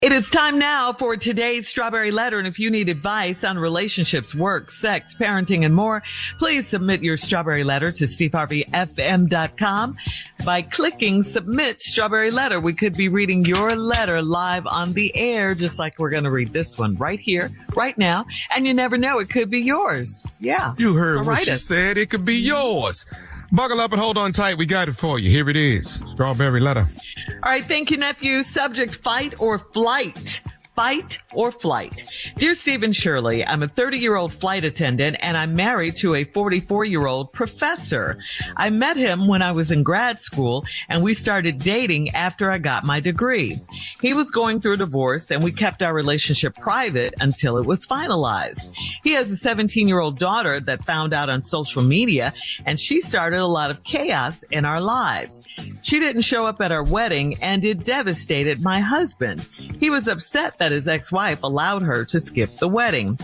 It is time now for today's Strawberry Letter. And if you need advice on relationships, work, sex, parenting, and more, please submit your Strawberry Letter to steveharveyfm.com by clicking Submit Strawberry Letter. We could be reading your letter live on the air, just like we're going to read this one right here, right now. And you never know, it could be yours. Yeah. You heard what she said. It could be yours. Buckle up and hold on tight. We got it for you. Here it is. Strawberry Letter. All right. Thank you, nephew. Subject, fight or flight. Fight or flight. Dear Steve and Shirley, I'm a 30-year-old flight attendant and I'm married to a 44-year-old professor. I met him when I was in grad school and we started dating after I got my degree. He was going through a divorce and we kept our relationship private until it was finalized. He has a 17-year-old daughter that found out on social media and she started a lot of chaos in our lives. She didn't show up at our wedding and it devastated my husband. He was upset that his ex-wife allowed her to skip the wedding.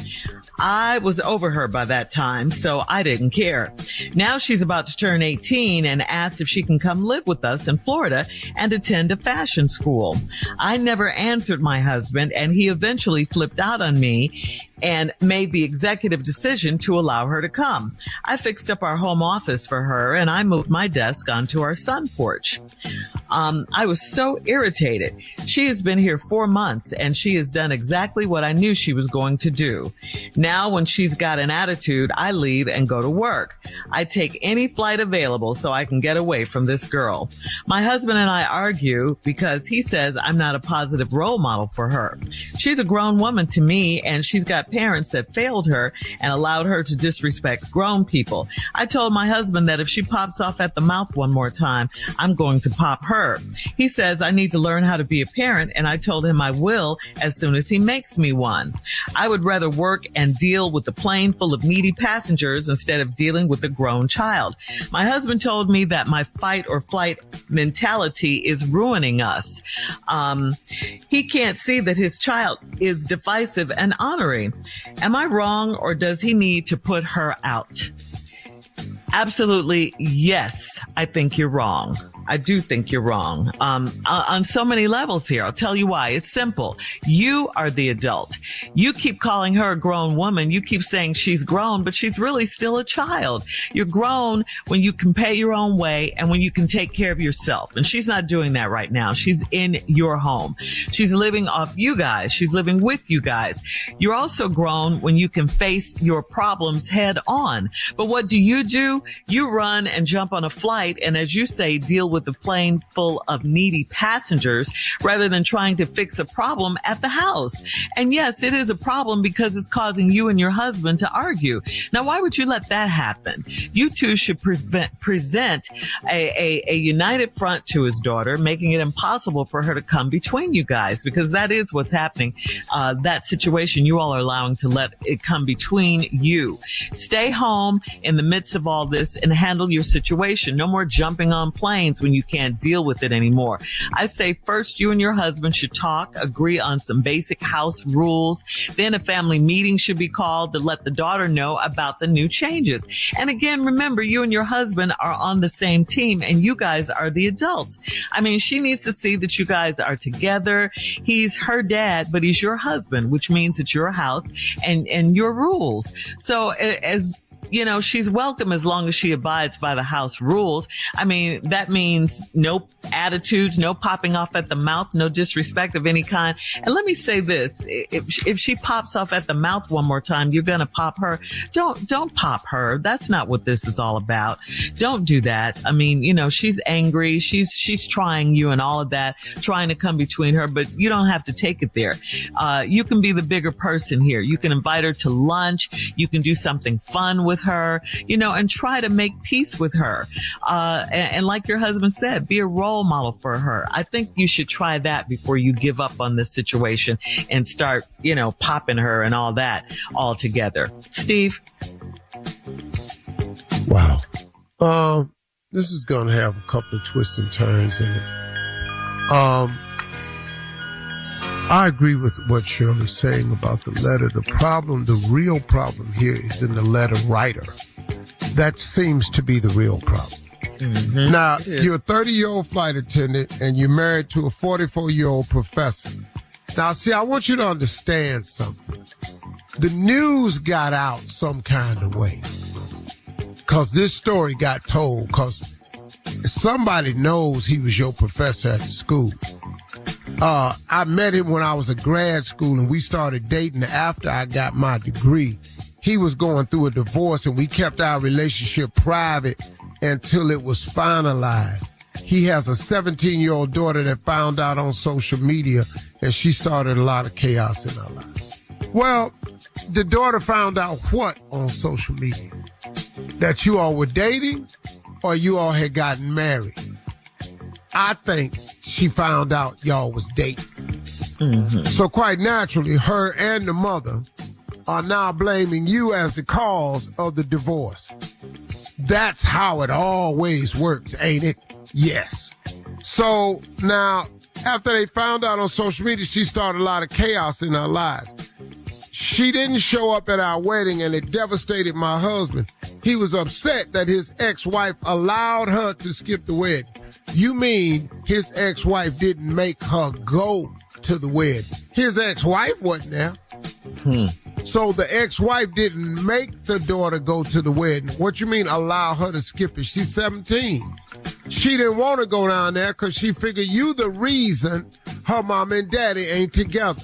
I was over her by that time, so I didn't care. Now she's about to turn 18 and asks if she can come live with us in Florida and attend a fashion school. I never answered my husband, and he eventually flipped out on me and made the executive decision to allow her to come. I fixed up our home office for her and I moved my desk onto our sun porch. I was so irritated. She has been here 4 months and she has done exactly what I knew she was going to do. Now when she's got an attitude, I leave and go to work. I take any flight available so I can get away from this girl. My husband and I argue because he says I'm not a positive role model for her. She's a grown woman to me and she's got parents that failed her and allowed her to disrespect grown people. I told my husband that if she pops off at the mouth one more time, I'm going to pop her. He says I need to learn how to be a parent, and I told him I will as soon as he makes me one. I would rather work and deal with the plane full of needy passengers instead of dealing with a grown child. My husband told me that my fight or flight mentality is ruining us. He can't see that his child is divisive and honoring. Am I wrong, or does he need to put her out? Absolutely, yes, I think you're wrong. I do think you're wrong on so many levels here. I'll tell you why. It's simple. You are the adult. You keep calling her a grown woman. You keep saying she's grown, but she's really still a child. You're grown when you can pay your own way and when you can take care of yourself. And she's not doing that right now. She's in your home. She's living off you guys. She's living with you guys. You're also grown when you can face your problems head on. But what do? You run and jump on a flight and, as you say, deal with the plane full of needy passengers rather than trying to fix a problem at the house. And yes, it is a problem because it's causing you and your husband to argue. Now, why would you let that happen? You two should present a united front to his daughter, making it impossible for her to come between you guys, because that is what's happening. That situation, you all are allowing to let it come between you. Stay home in the midst of all this and handle your situation. No more jumping on planes when you can't deal with it anymore. I say first you and your husband should talk, agree on some basic house rules. Then a family meeting should be called to let the daughter know about the new changes. And again, remember, you and your husband are on the same team and you guys are the adults. I mean, she needs to see that you guys are together. He's her dad, but he's your husband, which means it's your house and your rules. So as you know, she's welcome as long as she abides by the house rules. I mean, that means no attitudes, no popping off at the mouth, no disrespect of any kind. And let me say this, if she pops off at the mouth one more time, you're going to pop her. Don't pop her. That's not what this is all about. Don't do that. I mean, you know, she's angry. She's trying you and all of that, trying to come between her, but you don't have to take it there. You can be the bigger person here. You can invite her to lunch. You can do something fun with her, you know, and try to make peace with her. And like your husband said, be a role model for her. I think you should try that before you give up on this situation and start, you know, popping her and all that all together. Steve? Wow. This is going to have a couple of twists and turns in it. I agree with what Shirley's saying about the letter. The real problem here is in the letter writer. That seems to be the real problem. Mm-hmm. Now, you're a 30-year-old flight attendant and you're married to a 44-year-old professor. Now, see, I want you to understand something. The news got out some kind of way because this story got told because somebody knows he was your professor at the school. I met him when I was at grad school and we started dating after I got my degree. He was going through a divorce and we kept our relationship private until it was finalized. He has a 17-year-old daughter that found out on social media and she started a lot of chaos in her life. Well, the daughter found out what on social media? That you all were dating or you all had gotten married? I think she found out y'all was dating. Mm-hmm. So quite naturally, her and the mother are now blaming you as the cause of the divorce. That's how it always works, ain't it? Yes. So now, after they found out on social media, she started a lot of chaos in her life. She didn't show up at our wedding and it devastated my husband. He was upset that his ex-wife allowed her to skip the wedding. You mean his ex-wife didn't make her go to the wedding? His ex-wife wasn't there. So the ex-wife didn't make the daughter go to the wedding. What you mean allow her to skip it? She's 17. She didn't want to go down there because she figured you the reason her mom and daddy ain't together.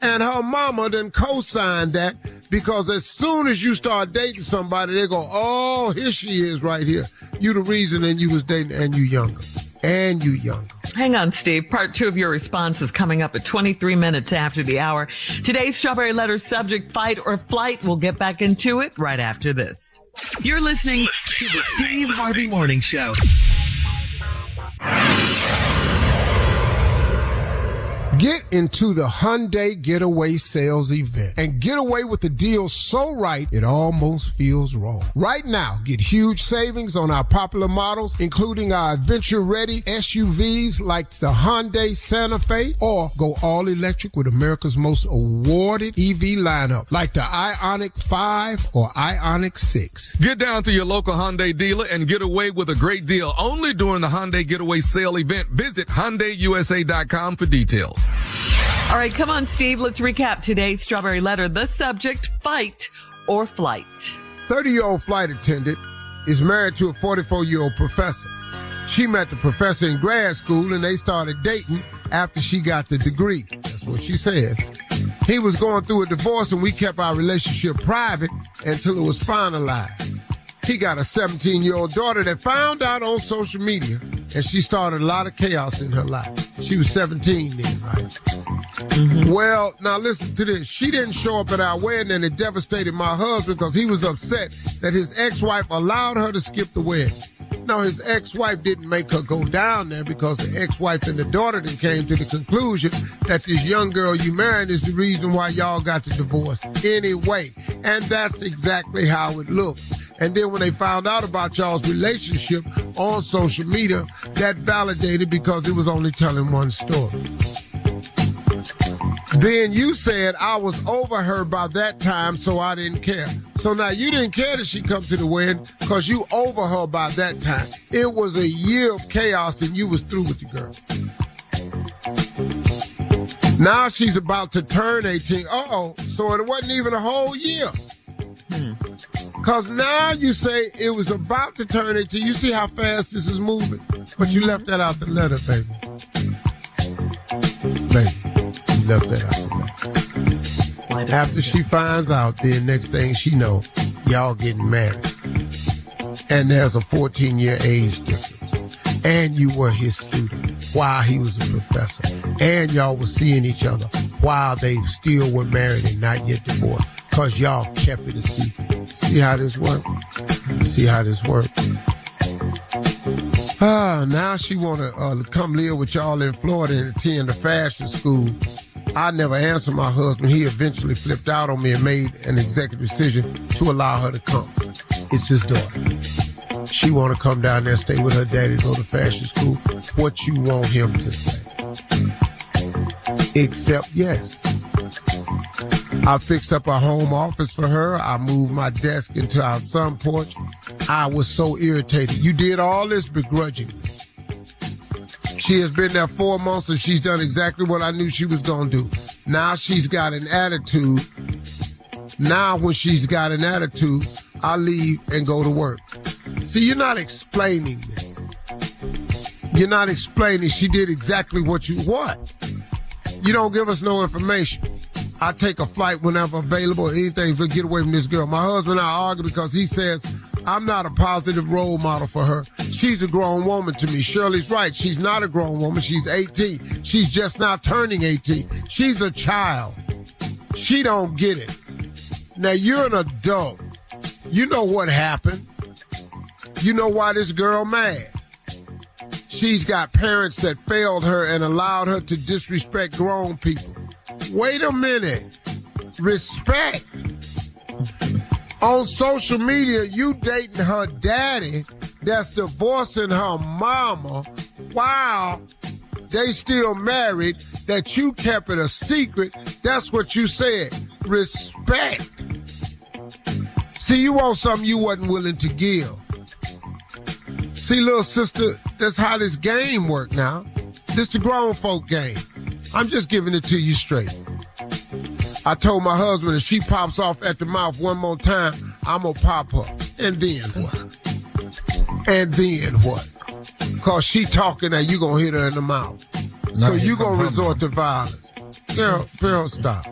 And her mama done co-signed that because as soon as you start dating somebody, they go, oh, here she is right here. You the reason and you was dating and you younger. And you younger. Hang on, Steve. Part 2 of your response is coming up at 23 minutes after the hour. Today's Strawberry Letter subject, fight or flight. We'll get back into it right after this. You're listening to the Steve Harvey Morning Show. Get into the Hyundai Getaway Sales Event and get away with the deal so right it almost feels wrong. Right now, get huge savings on our popular models, including our adventure-ready SUVs like the Hyundai Santa Fe, or go all-electric with America's most awarded EV lineup like the Ioniq 5 or Ioniq 6. Get down to your local Hyundai dealer and get away with a great deal only during the Hyundai Getaway Sale Event. Visit HyundaiUSA.com for details. All right, come on, Steve. Let's recap today's Strawberry Letter. The subject, fight or flight. 30-year-old flight attendant is married to a 44-year-old professor. She met the professor in grad school and they started dating after she got the degree. That's what she says. He was going through a divorce and we kept our relationship private until it was finalized. He got a 17-year-old daughter that found out on social media and she started a lot of chaos in her life. She was 17 then, right? Mm-hmm. Well, now listen to this. She didn't show up at our wedding and it devastated my husband because he was upset that his ex-wife allowed her to skip the wedding. No, his ex-wife didn't make her go down there because the ex-wife and the daughter then came to the conclusion that this young girl you married is the reason why y'all got the divorce anyway. And that's exactly how it looked. And then when they found out about y'all's relationship on social media, that validated because it was only telling one story. Then you said I was over her by that time, so I didn't care. So now you didn't care that she come to the wedding because you over her by that time. It was a year of chaos and you was through with the girl. Now she's about to turn 18. So it wasn't even a whole year. Because now you say it was about to turn 18. You see how fast this is moving? But you left that out the letter, baby. Baby, you left that out the letter. After she finds out, then next thing she know, y'all getting married. And there's a 14-year age difference. And you were his student while he was a professor. And y'all were seeing each other while they still were married and not yet divorced. Because y'all kept it a secret. See how this works? See how this works? Now she want to come live with y'all in Florida and attend a fashion school. I never answered my husband. He eventually flipped out on me and made an executive decision to allow her to come. It's his daughter. She want to come down there, stay with her daddy, go to fashion school. What you want him to say? Except yes. I fixed up a home office for her. I moved my desk into our sun porch. I was so irritated. You did all this begrudgingly. She has been there 4 months and she's done exactly what I knew she was going to do. Now she's got an attitude. Now when she's got an attitude, I leave and go to work. See, you're not explaining this. You're not explaining she did exactly what. You don't give us no information. I take a flight whenever available, anything to get away from this girl. My husband and I argue because he says I'm not a positive role model for her. She's a grown woman to me. Shirley's right. She's not a grown woman. She's 18. She's just now turning 18. She's a child. She don't get it. Now, you're an adult. You know what happened. You know why this girl mad. She's got parents that failed her and allowed her to disrespect grown people. Wait a minute. Respect. On social media, you dating her daddy that's divorcing her mama while they still married, that you kept it a secret. That's what you said. Respect. See, you want something you wasn't willing to give. See, little sister, that's how this game work now. This the grown folk game. I'm just giving it to you straight. I told my husband if she pops off at the mouth one more time, I'm going to pop her. And then what? And then what? Because she talking and you going to hit her in the mouth. So you going to resort to violence. Girl, stop.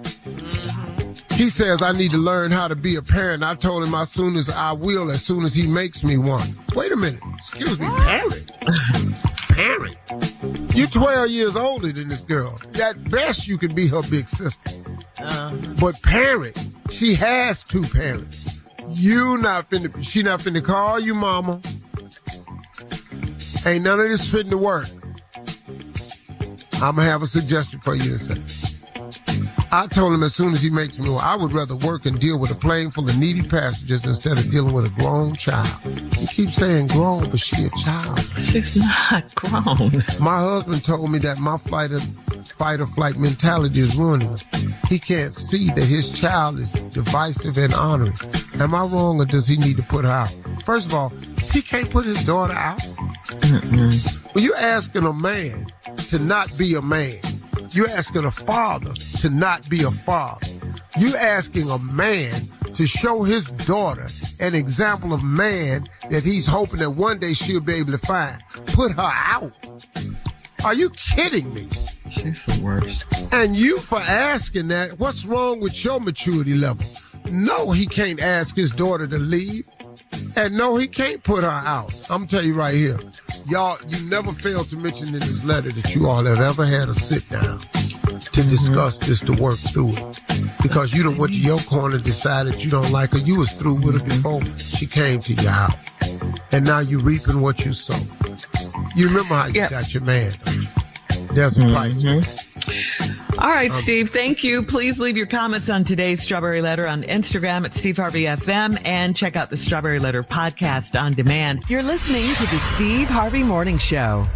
He says I need to learn how to be a parent. I told him as soon as he makes me one. Wait a minute. Excuse me, parent? Parent? You're 12 years older than this girl. At best, you can be her big sister. But parent, she has two parents. She not finna call you mama. Ain't none of this fitting to work. I'm gonna have a suggestion for you to say. I told him as soon as he makes me one, I would rather work and deal with a plane full of needy passengers instead of dealing with a grown child. You keep saying grown, but she a child. She's not grown. My husband told me that my fight or flight mentality is ruining him. He can't see that his child is divisive and honoring. Am I wrong, or does he need to put her out? First of all, he can't put his daughter out. Well, you're asking a man to not be a man. You're asking a father to not be a father. You're asking a man to show his daughter an example of man that he's hoping that one day she'll be able to find. Put her out. Are you kidding me? She's the worst. And you for asking that, what's wrong with your maturity level? No, he can't ask his daughter to leave. And no, he can't put her out. I'm going to tell you right here. Y'all, you never failed to mention in this letter that you all have ever had a sit down to discuss this, to work through it. Because you done went to your corner, decided you don't like her. You was through with her before she came to your house. And now you're reaping what you sow. You remember how you got your man, don't you? There's a price. All right, Steve, thank you. Please leave your comments on today's Strawberry Letter on Instagram at Steve Harvey FM and check out the Strawberry Letter podcast on demand. You're listening to the Steve Harvey Morning Show.